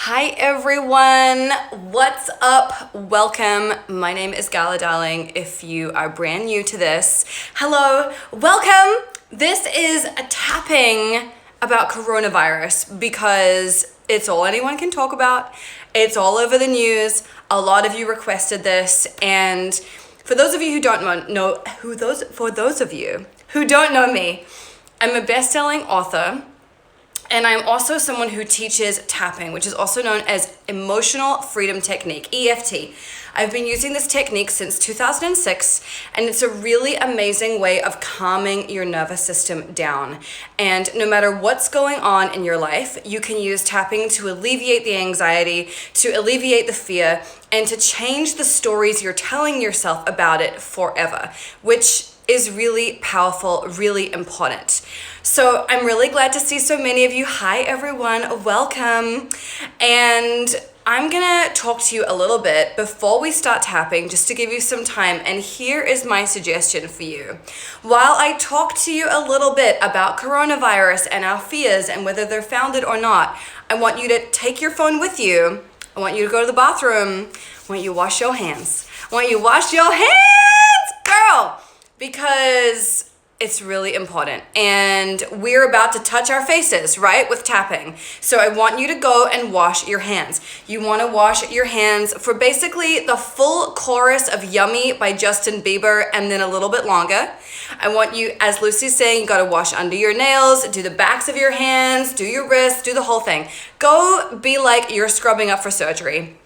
Hi everyone, what's up? Welcome. My name is Gala Darling. If you are brand new to this, hello, welcome. This is a tapping about coronavirus because it's all anyone can talk about. It's all over the news. A lot of you requested this, and for those of you who don't know me, I'm a best-selling author. And I'm also someone who teaches tapping, which is also known as Emotional Freedom Technique, EFT. I've been using this technique since 2006, and it's a really amazing way of calming your nervous system down. And no matter what's going on in your life, you can use tapping to alleviate the anxiety, to alleviate the fear, and to change the stories you're telling yourself about it forever, which is really powerful, really important. So I'm really glad to see so many of you. Hi everyone, welcome. And I'm gonna talk to you a little bit before we start tapping, just to give you some time. And here is my suggestion for you. While I talk to you a little bit about coronavirus and our fears and whether they're founded or not, I want you to take your phone with you. I want you to go to the bathroom. I want you to wash your hands. I want you to wash your hands, girl, because it's really important. And we're about to touch our faces, right, with tapping. So I want you to go and wash your hands. You want to wash your hands for basically the full chorus of Yummy by Justin Bieber and then a little bit longer. I want you, as Lucy's saying, you got to wash under your nails, do the backs of your hands, do your wrists, do the whole thing. Go be like you're scrubbing up for surgery.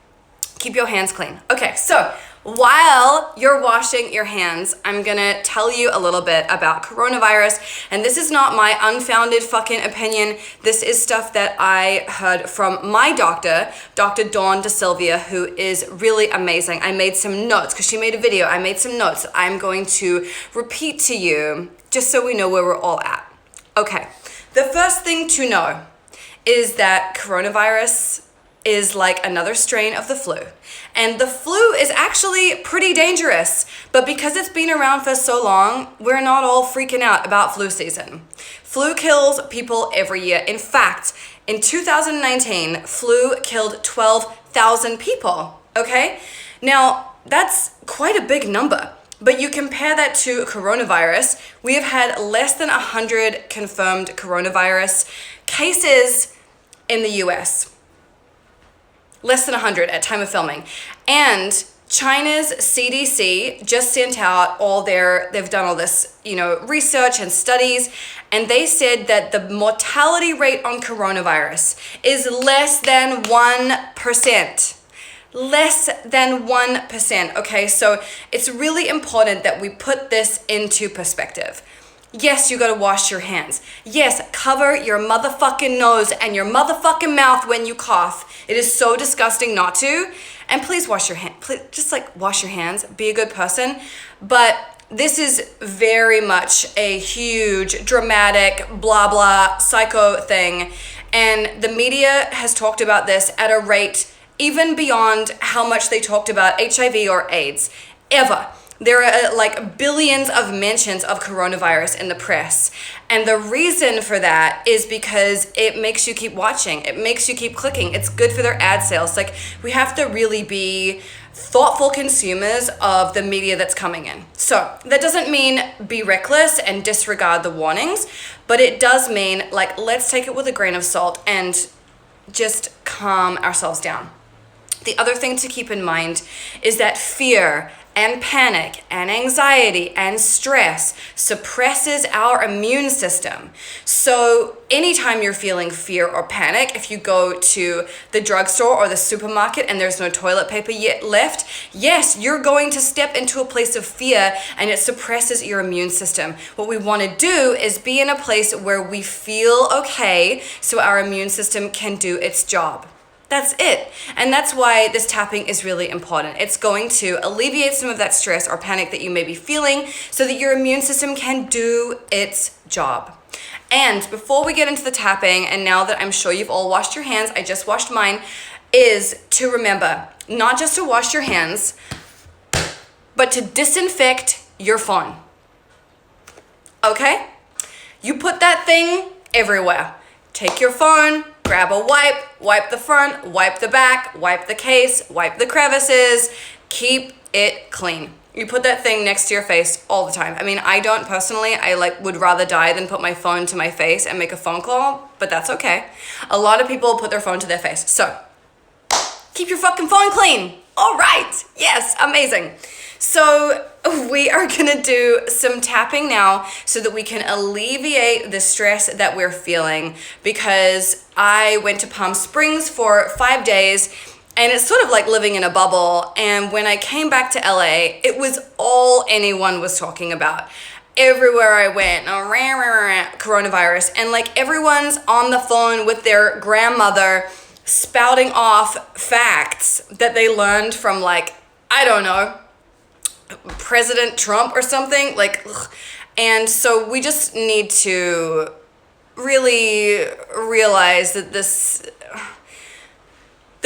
Keep your hands clean. Okay, so while you're washing your hands, I'm gonna tell you a little bit about coronavirus. And this is not my unfounded fucking opinion. This is stuff that I heard from my doctor, Dr. Dawn DeSilvia, who is really amazing. I made some notes because she made a video. I made some notes that I'm going to repeat to you just so we know where we're all at. Okay, the first thing to know is that coronavirus is like another strain of the flu. And the flu is actually pretty dangerous, but because it's been around for so long, we're not all freaking out about flu season. Flu kills people every year. In fact, in 2019, flu killed 12,000 people, okay? Now, that's quite a big number, but you compare that to coronavirus, we have had less than 100 confirmed coronavirus cases in the US. Less than 100 at time of filming. And China's CDC just sent out they've done all this, research and studies, and they said that the mortality rate on coronavirus is less than 1%. Less than 1%, okay? So it's really important that we put this into perspective. Yes, you gotta wash your hands. Yes, cover your motherfucking nose and your motherfucking mouth when you cough. It is so disgusting not to. And please wash your hands. Please, just wash your hands. Be a good person. But this is very much a huge, dramatic, blah, blah, psycho thing. And the media has talked about this at a rate even beyond how much they talked about HIV or AIDS, ever. There are billions of mentions of coronavirus in the press. And the reason for that is because it makes you keep watching. It makes you keep clicking. It's good for their ad sales. We have to really be thoughtful consumers of the media that's coming in. So that doesn't mean be reckless and disregard the warnings, but it does mean let's take it with a grain of salt and just calm ourselves down. The other thing to keep in mind is that fear and panic and anxiety and stress suppresses our immune system. So anytime you're feeling fear or panic, if you go to the drugstore or the supermarket and there's no toilet paper yet left, yes, you're going to step into a place of fear and it suppresses your immune system. What we want to do is be in a place where we feel okay so our immune system can do its job. That's it. And that's why this tapping is really important. It's going to alleviate some of that stress or panic that you may be feeling so that your immune system can do its job. And before we get into the tapping, and now that I'm sure you've all washed your hands, I just washed mine, is to remember not just to wash your hands, but to disinfect your phone. Okay? You put that thing everywhere. Take your phone, grab a wipe the front, wipe the back, wipe the case, wipe the crevices, keep it clean. You put that thing next to your face all the time. I mean, I don't personally. I would rather die than put my phone to my face and make a phone call, but that's okay. A lot of people put their phone to their face. So keep your fucking phone clean. All right. Yes, amazing. So we are gonna do some tapping now so that we can alleviate the stress that we're feeling, because I went to Palm Springs for 5 days and it's sort of like living in a bubble. And when I came back to LA, it was all anyone was talking about. Everywhere I went, coronavirus, and like everyone's on the phone with their grandmother spouting off facts that they learned from, like, I don't know, President Trump or something, like, ugh. And so we just need to really realize that the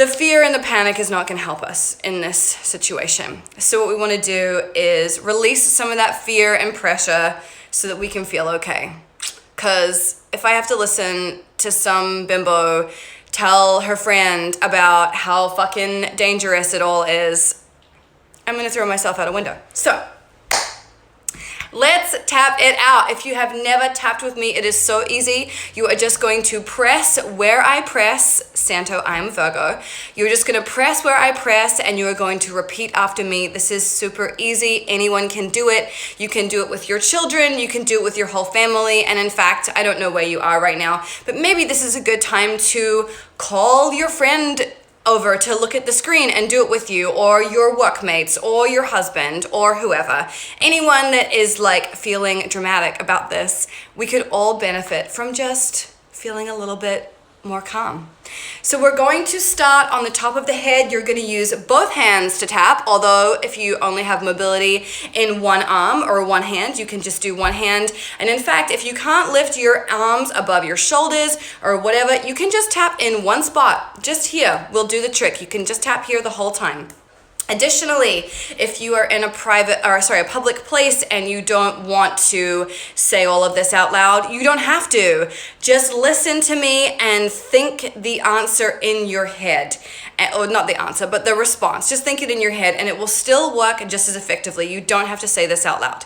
fear and the panic is not going to help us in this situation. So what we want to do is release some of that fear and pressure so that we can feel okay. Because if I have to listen to some bimbo tell her friend about how fucking dangerous it all is, I'm going to throw myself out a window. So let's tap it out. If you have never tapped with me, it is so easy. You are just going to press where I press. Santo, I'm Virgo. You're just going to press where I press and you are going to repeat after me. This is super easy. Anyone can do it. You can do it with your children. You can do it with your whole family. And in fact, I don't know where you are right now, but maybe this is a good time to call your friend over to look at the screen and do it with you, or your workmates, or your husband, or whoever. Anyone that is like feeling dramatic about this, we could all benefit from just feeling a little bit more calm. So we're going to start on the top of the head. You're going to use both hands to tap, although if you only have mobility in one arm or one hand, you can just do one hand. And in fact, if you can't lift your arms above your shoulders or whatever, you can just tap in one spot. Just here will do the trick. You can just tap here the whole time. Additionally, if you are in a public place and you don't want to say all of this out loud, you don't have to. Just listen to me and think the answer in your head. Or not the answer, but the response. Just think it in your head and it will still work just as effectively. You don't have to say this out loud.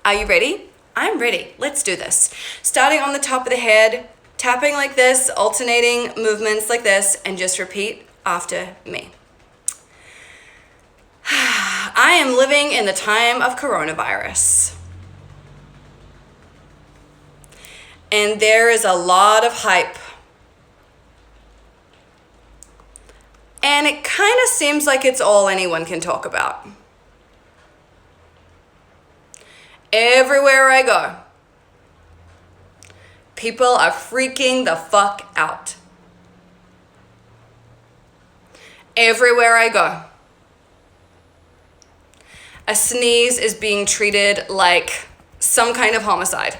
Are you ready? I'm ready. Let's do this. Starting on the top of the head, tapping like this, alternating movements like this, and just repeat after me. I am living in the time of coronavirus. And there is a lot of hype. And it kind of seems like it's all anyone can talk about. Everywhere I go, people are freaking the fuck out. Everywhere I go, a sneeze is being treated like some kind of homicide.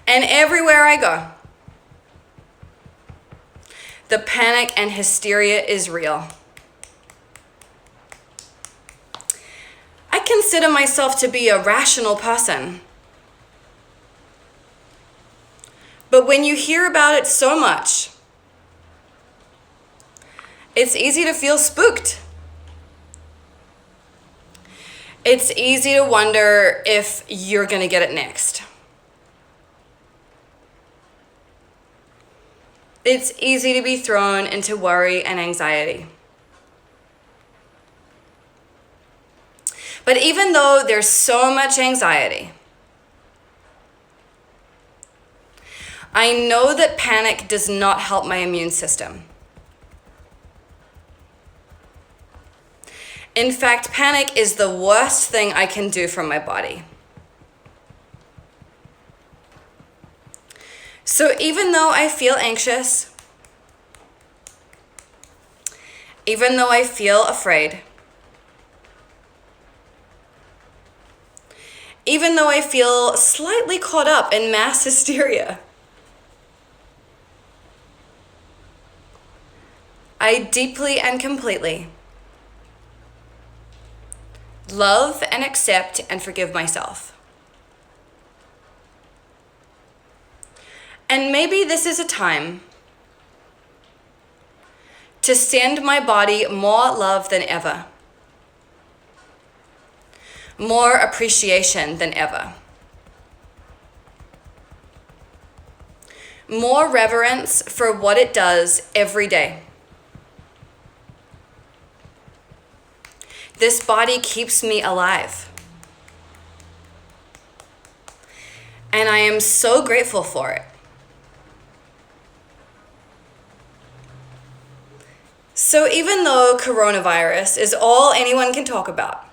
And everywhere I go, the panic and hysteria is real. I consider myself to be a rational person. But when you hear about it so much, it's easy to feel spooked. It's easy to wonder if you're going to get it next. It's easy to be thrown into worry and anxiety. But even though there's so much anxiety, I know that panic does not help my immune system. In fact, panic is the worst thing I can do for my body. So even though I feel anxious, even though I feel afraid, even though I feel slightly caught up in mass hysteria, I deeply and completely love and accept and forgive myself. And maybe this is a time to send my body more love than ever, more appreciation than ever, more reverence for what it does every day. This body keeps me alive. And I am so grateful for it. So even though coronavirus is all anyone can talk about,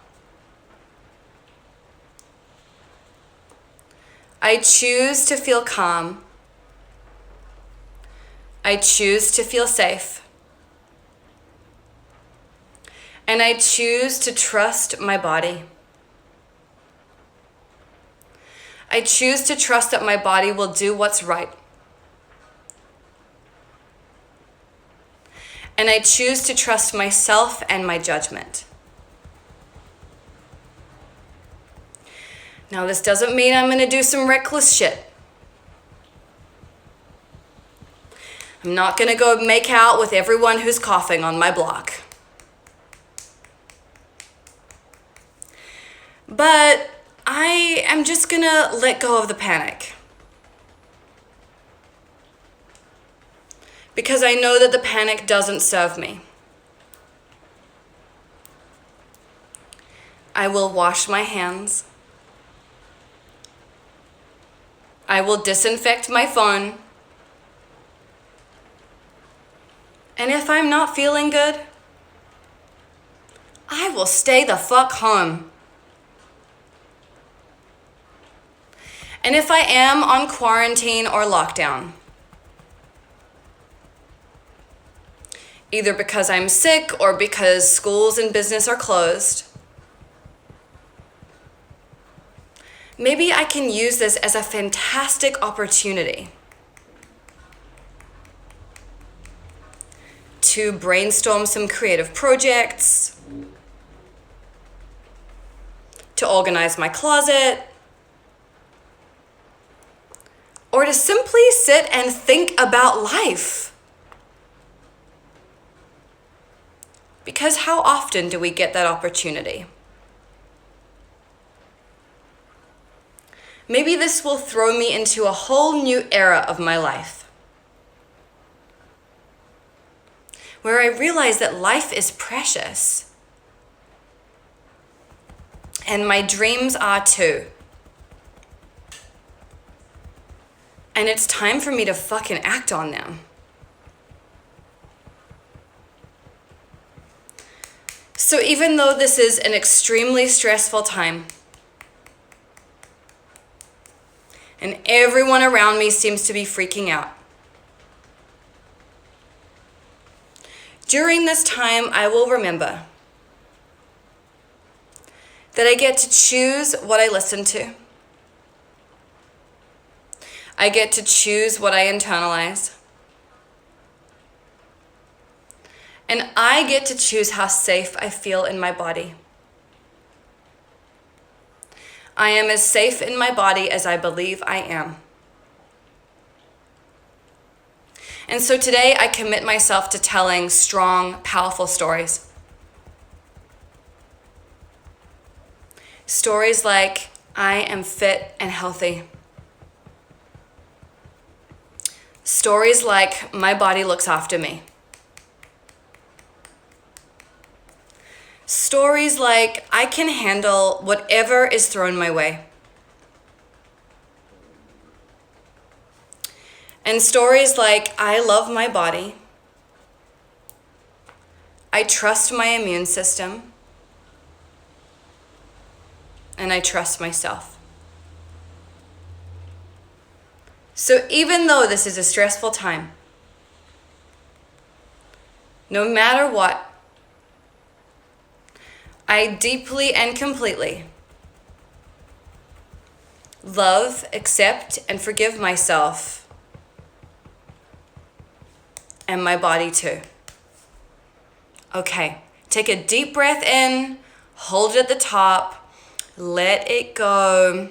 I choose to feel calm. I choose to feel safe. And I choose to trust my body. I choose to trust that my body will do what's right. And I choose to trust myself and my judgment. Now, this doesn't mean I'm going to do some reckless shit. I'm not going to go make out with everyone who's coughing on my block. But I am just going to let go of the panic. Because I know that the panic doesn't serve me. I will wash my hands. I will disinfect my phone. And if I'm not feeling good, I will stay the fuck home. And if I am on quarantine or lockdown, either because I'm sick or because schools and business are closed, maybe I can use this as a fantastic opportunity to brainstorm some creative projects, to organize my closet, or to simply sit and think about life. Because how often do we get that opportunity? Maybe this will throw me into a whole new era of my life, where I realize that life is precious. And my dreams are too. And it's time for me to fucking act on them. So even though this is an extremely stressful time, and everyone around me seems to be freaking out, during this time, I will remember that I get to choose what I listen to. I get to choose what I internalize. And I get to choose how safe I feel in my body. I am as safe in my body as I believe I am. And so today I commit myself to telling strong, powerful stories. Stories like, I am fit and healthy. Stories like, my body looks after me. Stories like, I can handle whatever is thrown my way. And stories like, I love my body. I trust my immune system. And I trust myself. So even though this is a stressful time, no matter what, I deeply and completely love, accept, and forgive myself and my body too. Okay, take a deep breath in, hold it at the top, let it go,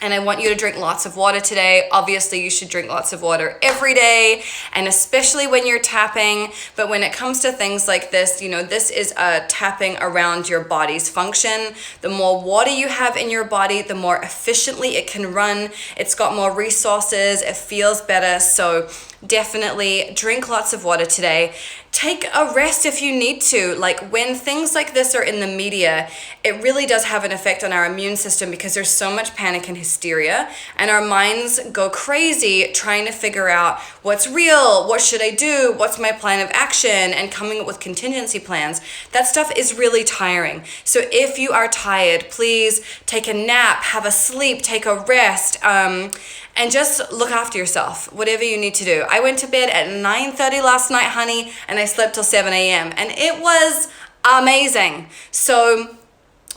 And I want you to drink lots of water today. Obviously, you should drink lots of water every day, and especially when you're tapping. But when it comes to things like this, you know, this is a tapping around your body's function. The more water you have in your body, the more efficiently it can run. It's got more resources, it feels better. So definitely drink lots of water today. Take a rest if you need to. Like, when things like this are in the media, it really does have an effect on our immune system because there's so much panic and hysteria, and our minds go crazy trying to figure out what's real, what should I do, what's my plan of action, and coming up with contingency plans. That stuff is really tiring. So if you are tired, please take a nap, have a sleep, take a rest, and just look after yourself, whatever you need to do. I went to bed at 9:30 last night, honey, and I slept till 7 a.m. and it was amazing. So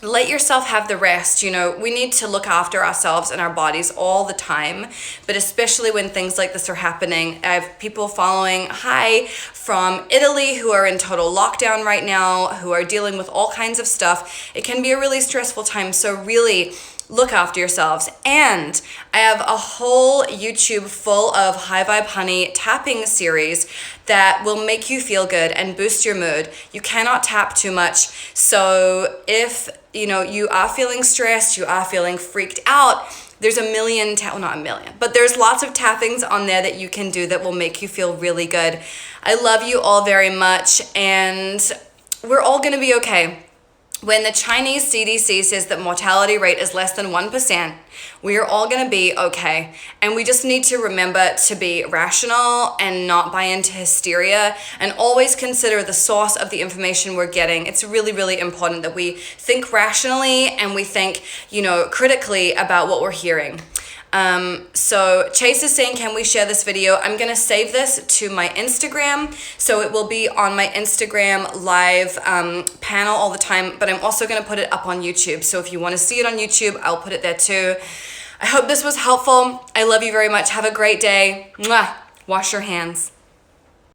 let yourself have the rest. You know, we need to look after ourselves and our bodies all the time, but especially when things like this are happening. I have people following, from Italy who are in total lockdown right now, who are dealing with all kinds of stuff. It can be a really stressful time, so really look after yourselves. And I have a whole YouTube full of High Vibe Honey tapping series that will make you feel good and boost your mood. You cannot tap too much. So if you are feeling stressed, you are feeling freaked out, there's a million, not a million, but there's lots of tappings on there that you can do that will make you feel really good. I love you all very much, and we're all gonna be okay. When the Chinese CDC says that mortality rate is less than 1%, we are all gonna be okay. And we just need to remember to be rational and not buy into hysteria, and always consider the source of the information we're getting. It's really, really important that we think rationally and we think, critically about what we're hearing. So Chase is saying, can we share this video? I'm gonna save this to my Instagram, so it will be on my Instagram live panel all the time, but I'm also gonna put it up on YouTube. So if you wanna see it on YouTube, I'll put it there too. I hope this was helpful. I love you very much. Have a great day. Mwah. Wash your hands.